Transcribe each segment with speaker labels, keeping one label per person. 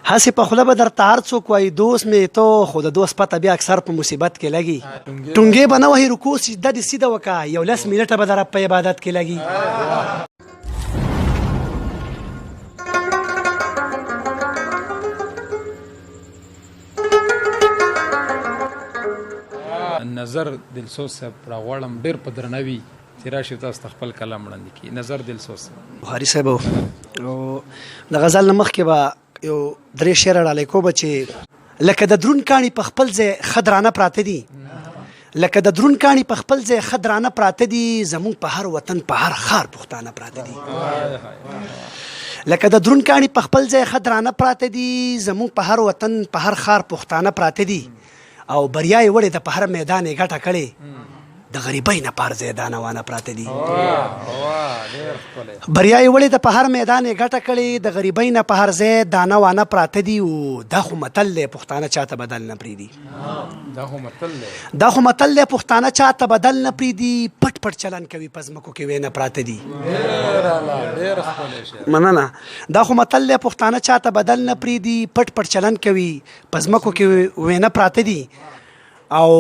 Speaker 1: هسې په خوله به درته هر څوک وایي دوست مې تو خو د دوست پته بیا اکثر په مصیبت کې لګي ټونګې به نه وهي رکوع سجده دې سیده وکړه یو 10 منټه به د رب په عبادت کې لګي
Speaker 2: نظر دلسوز صاحب راغواړم ډېر په درناوي چې راشي تاسو ته خپل کلام وړاندې کړي. نظر دلسوز
Speaker 1: بخاري صاحب د غزل نه مخکې به یو 3 شعر ډالۍ کوم چې لکه د درون کاڼي په خپل ځای ښه درانه پراته دي لکه د درون کاڼي په خپل ځای ښه درانه پراته دي زموږ په هر وطن په هر ښار پښتانه پراته دي لکه د درون کاڼي په خپل ځای ښه درانه پراته دي زموږ په هر وطن په هر ښار پښتانه پراته دي او بریا یې وړې د په هر میدان یې ګټه کړې د غریبۍ نه پار ځای دانه وانه پراته دي بریا یې وړې د په هر میدان یې ګټه کړې د غریبۍ نه په هر ځای دانه وانه پراته دي او دا خو متل دی پښتانه چاته بدل نه پرېږدي دا خو متل دی پښتانه چاته بدل نه پرېږدي پټ پټ چلن کوي په ځمکو کې وینه پراته دي مننه دا خو متل دی پښتانه چاته بدل نه پرېږدي پټ پټ چلن کوي په ځمکو کې وینه پراته دي او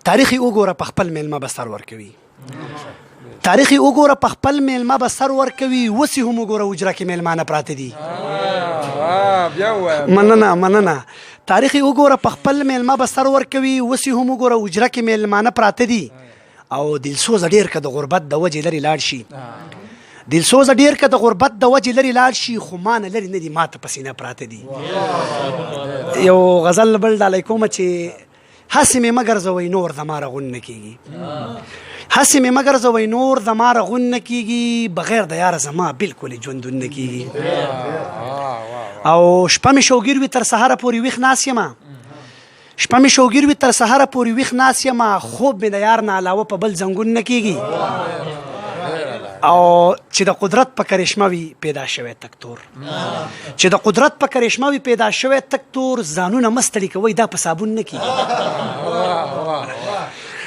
Speaker 1: تاریخي وګوره په خپل میلمه به سر ورکوي تاریخي وګوره په خپل میلمه به سر ورکوي وسې هم وګوره حجره کې میلمانه پراته دي مننه تاریخي وګوره په خپل میلمه به سر ورکوي وسې هم وګوره حجره کې میلمانه پراته دي او دلسوزه ډېر که د غربت د وجې لرې لاړ شي دلسوزه ډېر که د غربت د وجې لرې لاړ شي خو ما نه لرې نه دي ما ته په سینه پراته دي یو غزل بل ډالۍ کومه چې هسې مې مه ګرځوئ نور زما رغون نه کېږي هسې مې مه ګرځوئ نور زما رغون نه کېږي بغیر د یاره زما بلکل ژوندون نه کېږي او شپه مې شوګیر وي تر سهاره پورې ویښ ناست یمه شپه مې شوګیر وي تر سهاره پورې ویښ ناست یمه خوب مې د یار نه علاوه په بل زنګون نه کېږي او چې د قدرت په کرشمه وي پیدا شوی تک تور چې د قدرت په کرشمه وي پیدا شوی تک تور ځانونه مه ستړي کوئ دا په صابون نه کېږي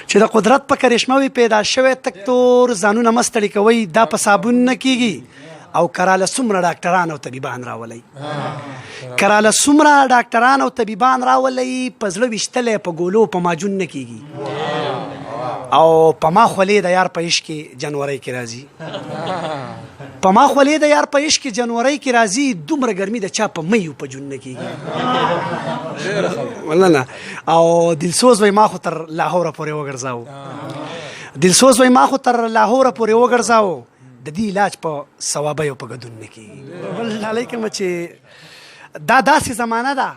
Speaker 1: چې د قدرت په کرشمه وي پیدا شوی تک تور ځانونه مه ستړي کوئ دا په صابون نه کېږي او کراله څومره ډاکټران او طبیبان راولئ کراله څومره ډاکټران او طبیبان راولئ په زړه ویشتلی په ګولو په ماجون نه کېږي او په ما خولې د یار په عشق کې جنورۍ کې راځي په ما خولې د یار په عشق کې جنورۍ کې راځي دومره ګرمي د چا په میو په جون نه کېږي نه او دلسوز وایي ما خو تر لاهوره پورې وګرځاو دلسوز وایي ما خو تر لاهوره پورې وګرځاو د دې علاج په ثوابیو په ګډون نه کېږي بل ډالۍ کومه چې دا داسې زمانه ده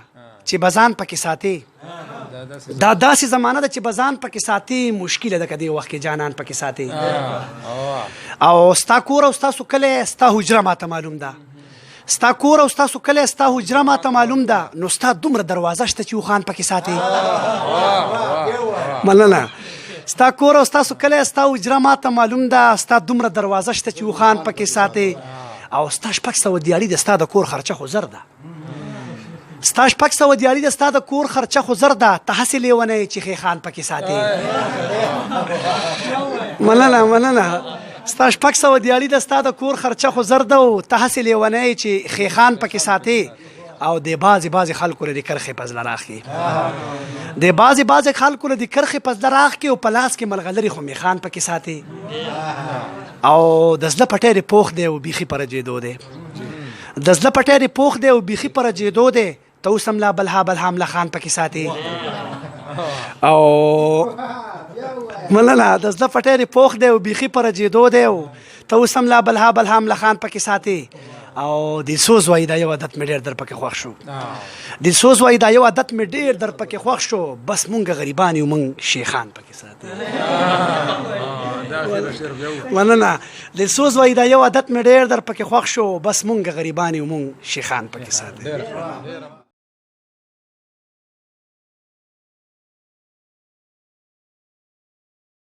Speaker 1: چې بزان پکې ساتي دا داسې زمانه ده چې بزان پکې ساتي مشکله ده که دې وخت کې جانان پکې ساتي او ستا کور او ستاسو کلی ستا حجره ماته معلوم ده ستا کور او ستاسو کلی ستا حجره ماته معلوم ده نو ستا دومره دروازه شته چې اوخان پکې ساتي مننه ستا کور او ستاسو کلی ستا حجره ماته معلوم ده ستا دومره دروازه شته چې اوخان پکې ساتي او ستا 600 دیاري د ستا د کور خرچه خو زر ده ستا 600 دیاري د ستا د کور خرچه خو زر ده ته هسې لیونی چې خیخان پکې ساتي مننه ستا 600 دیاري د ستا د کور خرچه خو زر ده او ته هسې لیونی چې خیخان پکې ساتي او د بعضې خلکو له د کرښې په زړه راخي د بعضې خلکو له د کرښې په زړه راخي او په لاس کې ملغلرې خو میخان پکې ساتي او د زړه پټی دې پوخ دی او بیخي په رجېدو دی د زړه پټی دې پوخ دی او بیخي په رجېدو دی ته اوس هم لا بلها ملخان پکې ساتي او مننه د زړه پټی دې پوخ دی او بیخي په رجېدو دی ته اوس هم لا بلها ملخان پکې ساتي او دلسوز وایي دا یو عادت مې ډېر در پکې خوښ شو دلسوز وایي دا یو عادت مې ډېر در پکې خوښ شو بس مونږ غریبان یو مونږ شیخان پکې ساتي مننه دلسوز وایي دا یو عادت مې ډېر در پکې خوښ شو بس مونږ غریبان یو مونږ شیخان پکې ساتي